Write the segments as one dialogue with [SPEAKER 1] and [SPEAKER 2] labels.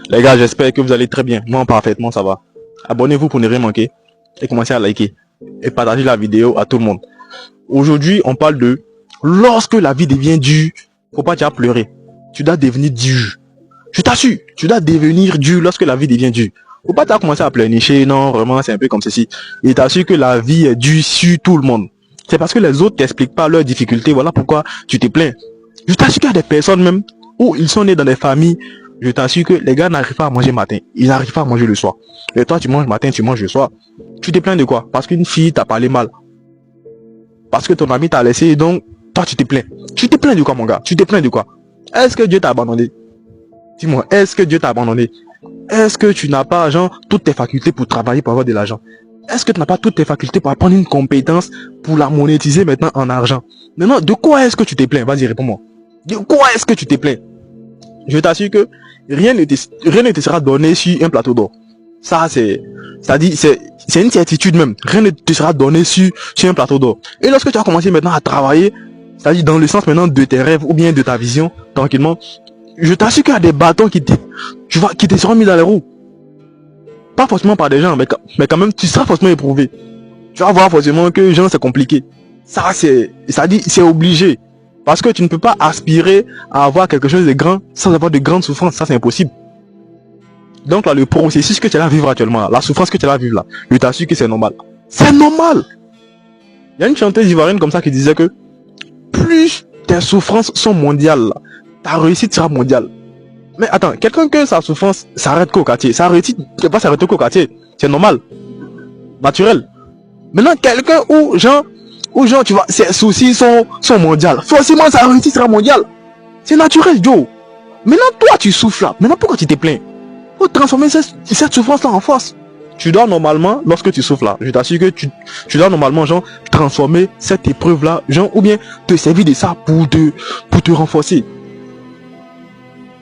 [SPEAKER 1] Les gars, j'espère que vous allez très bien. Moi, parfaitement, ça va. Abonnez-vous pour ne rien manquer. Et commencez à liker. Et partager la vidéo à tout le monde. Aujourd'hui, on parle de lorsque la vie devient dure, faut pas déjà pleurer. Tu dois devenir dur. Je t'assure, tu dois devenir dur lorsque la vie devient dure. Faut pas déjà commencer à pleurnicher, non, vraiment, c'est un peu comme ceci. Et t'assure que la vie est dure sur tout le monde. C'est parce que les autres t'expliquent pas leurs difficultés, voilà pourquoi tu te plains. Je t'assure qu'il y a des personnes même où ils sont nés dans des familles, je t'assure que les gars n'arrivent pas à manger matin, ils n'arrivent pas à manger le soir. Et toi tu manges matin, tu manges le soir. Tu te plains de quoi? Parce qu'une fille t'a parlé mal. Parce que ton ami t'a laissé, donc toi tu te plains. Tu te plains de quoi mon gars? Tu te plains de quoi? Est-ce que Dieu t'a abandonné? Dis-moi, est-ce que Dieu t'a abandonné? Est-ce que tu n'as pas, genre, toutes tes facultés pour travailler, pour avoir de l'argent? Est-ce que tu n'as pas toutes tes facultés pour apprendre une compétence, pour la monétiser maintenant en argent? Maintenant, de quoi est-ce que tu te plains? Vas-y, réponds-moi. De quoi est-ce que tu te plains? Je t'assure que rien ne te sera donné sur un plateau d'or. Ça, c'est une certitude même. Rien ne te sera donné sur un plateau d'or. Et lorsque tu as commencé maintenant à travailler, c'est-à-dire dans le sens maintenant de tes rêves ou bien de ta vision, tranquillement, je t'assure qu'il y a des bâtons qui te seront mis dans les roues. Pas forcément par des gens, mais quand même, tu seras forcément éprouvé. Tu vas voir forcément que genre c'est compliqué. Ça, c'est obligé. Parce que tu ne peux pas aspirer à avoir quelque chose de grand sans avoir de grandes souffrances. Ça, c'est impossible. Donc là, le processus que tu vas vivre actuellement, là, la souffrance que tu vas vivre là, je t'assure que c'est normal. C'est normal. Il y a une chanteuse ivoirienne comme ça qui disait que plus tes souffrances sont mondiales, ta réussite sera mondiale. Mais attends, quelqu'un que sa souffrance s'arrête qu'au quartier, sa réussite ne peut pas s'arrêter qu'au quartier. C'est normal. Naturel. Maintenant, quelqu'un où genre, tu vois, ses soucis sont mondiaux. Forcément, sa réussite sera mondiale. C'est naturel, Joe. Maintenant, toi, tu souffres là. Maintenant, pourquoi tu te plains? Faut transformer cette souffrance-là en force. Tu dois normalement, lorsque tu souffres là, je t'assure que tu dois normalement, genre, transformer cette épreuve-là, genre, ou bien te servir de ça pour te renforcer.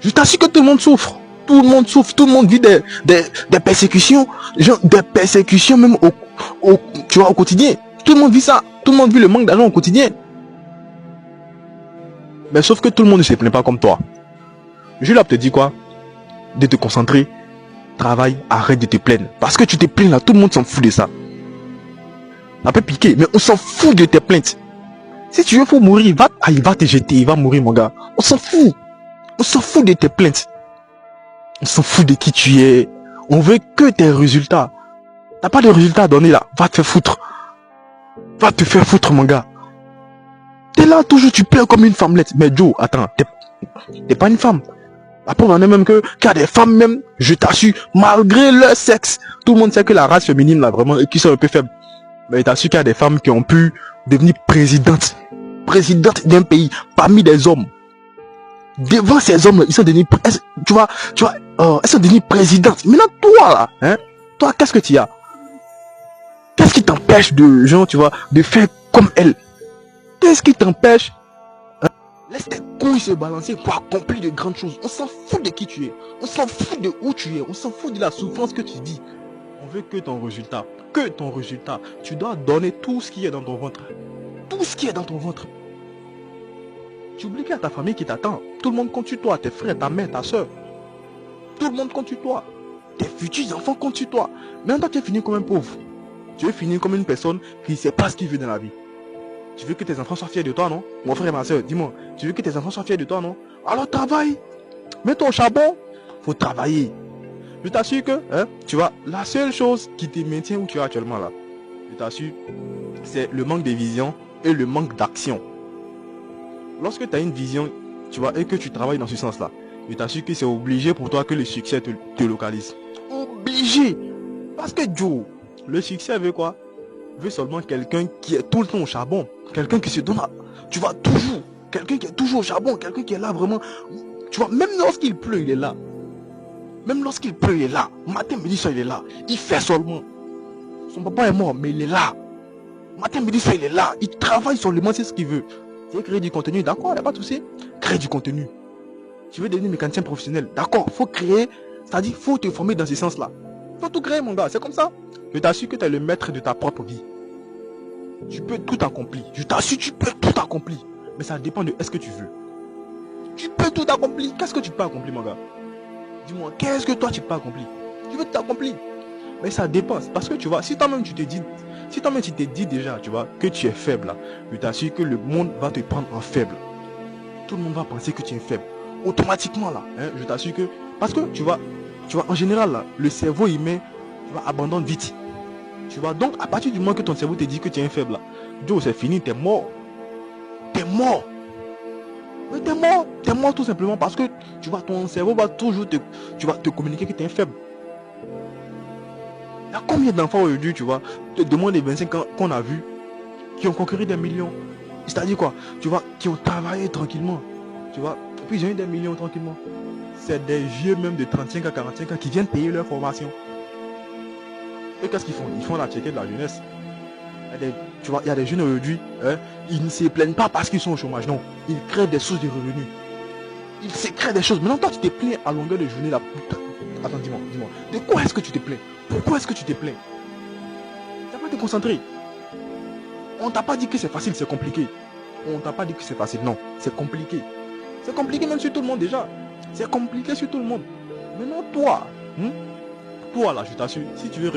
[SPEAKER 1] Je t'assure que tout le monde souffre. Tout le monde souffre. Tout le monde vit des persécutions. Genre, des persécutions même tu vois, au quotidien. Tout le monde vit ça. Tout le monde vit le manque d'argent au quotidien. Mais sauf que tout le monde ne se plaint pas comme toi. Je là te dis quoi? De te concentrer. Travaille, arrête de te plaindre. Parce que tu te plains là, tout le monde s'en fout de ça. Ça peut piquer, mais on s'en fout de tes plaintes. Si tu veux, faut mourir. Il va te jeter, il va mourir mon gars. On s'en fout. On s'en fout de tes plaintes. On s'en fout de qui tu es. On veut que tes résultats. T'as pas de résultats à donner là. Va te faire foutre. Va te faire foutre mon gars. T'es là toujours, tu pleures comme une femmelette. Mais Joe, attends, t'es pas une femme. Après on en est même qu'il y a des femmes même, je t'assure, malgré leur sexe. Tout le monde sait que la race féminine là vraiment, qui sont un peu faibles. Mais je t'assure qu'il y a des femmes qui ont pu devenir présidentes. Présidentes d'un pays, parmi des hommes. Devant ces hommes, ils sont devenus, tu vois, elles sont devenues présidentes. Maintenant, toi, là, hein, toi, qu'est-ce que tu as? Qu'est-ce qui t'empêche de, genre, tu vois, de faire comme elles? Qu'est-ce qui t'empêche? Hein? Laisse tes couilles se balancer pour accomplir de grandes choses. On s'en fout de qui tu es. On s'en fout de où tu es. On s'en fout de la souffrance que tu vis. On veut que ton résultat. Que ton résultat. Tu dois donner tout ce qui est dans ton ventre. Tout ce qui est dans ton ventre. Tu oublies qu'il y a ta famille qui t'attend. Tout le monde compte sur toi, tes frères, ta mère, ta soeur. Tout le monde compte sur toi. Tes futurs enfants comptent sur toi. Mais toi, tu es fini comme un pauvre. Tu es fini comme une personne qui ne sait pas ce qu'il veut dans la vie. Tu veux que tes enfants soient fiers de toi, non? Mon frère et ma soeur, dis-moi. Tu veux que tes enfants soient fiers de toi, non? Alors travaille. Mets-toi au charbon. Faut travailler. Je t'assure que, hein, tu vois, la seule chose qui te maintient où tu es actuellement là, je t'assure, c'est le manque de vision et le manque d'action. Lorsque tu as une vision, tu vois, et que tu travailles dans ce sens-là, je t'assure que c'est obligé pour toi que le succès te localise. Obligé. Parce que Joe, le succès veut quoi? Veut seulement quelqu'un qui est tout le temps au charbon. Quelqu'un qui se donne à, tu vois, toujours. Quelqu'un qui est toujours au charbon. Quelqu'un qui est là vraiment. Tu vois, même lorsqu'il pleut, il est là. Même lorsqu'il pleut, il est là. Matin, midi, soir, il est là. Il fait seulement. Son papa est mort, mais il est là. Matin, midi, soir, il est là. Il travaille seulement, c'est ce qu'il veut. Tu veux créer du contenu, d'accord, il n'y a pas de souci. Crée du contenu. Tu veux devenir mécanicien professionnel, d'accord, faut créer, c'est-à-dire faut te former dans ce sens-là. Faut tout créer mon gars, c'est comme ça. Je t'assure que tu es le maître de ta propre vie. Tu peux tout accomplir. Je t'assure, tu peux tout accomplir. Mais ça dépend de est-ce que tu veux. Tu peux tout accomplir. Qu'est-ce que tu peux accomplir mon gars? Dis-moi, qu'est-ce que toi tu peux accomplir? Tu veux t'accomplir. Mais ça dépend. Parce que tu vois, si toi-même tu te dis, si toi-même tu te dis déjà, tu vois, que tu es faible, là, je t'assure que le monde va te prendre en faible. Tout le monde va penser que tu es faible. Automatiquement là, hein, je t'assure que. Parce que tu vois, en général là, le cerveau humain, tu vois, abandonne vite. Tu vois, donc à partir du moment que ton cerveau te dit que tu es faible là, Joe, c'est fini, t'es mort. T'es mort. Mais t'es mort tout simplement parce que tu vois, ton cerveau va toujours te communiquer que tu es faible. Il y a combien d'enfants aujourd'hui, tu vois, de moins de 25 ans qu'on a vu, qui ont conquéri des millions. C'est-à-dire quoi, tu vois, qui ont travaillé tranquillement. Tu vois, et puis ils ont eu des millions tranquillement. C'est des vieux même de 35 à 45 ans qui viennent payer leur formation. Et qu'est-ce qu'ils font? Ils font la checker de la jeunesse. Tu vois, il y a des jeunes aujourd'hui, hein, ils ne se plaignent pas parce qu'ils sont au chômage, non. Ils créent des sources de revenus. Ils se créent des choses. Maintenant, toi, tu te plains à longueur de journée. Là. Attends, dis-moi. De quoi est-ce que tu te plains? Pourquoi est-ce que tu te plains? Tu n'as pas te concentrer. On t'a pas dit que c'est facile, c'est compliqué. On t'a pas dit que c'est facile, non. C'est compliqué. C'est compliqué même sur tout le monde déjà. C'est compliqué sur tout le monde. Maintenant, toi, toi là, je t'assure, si tu veux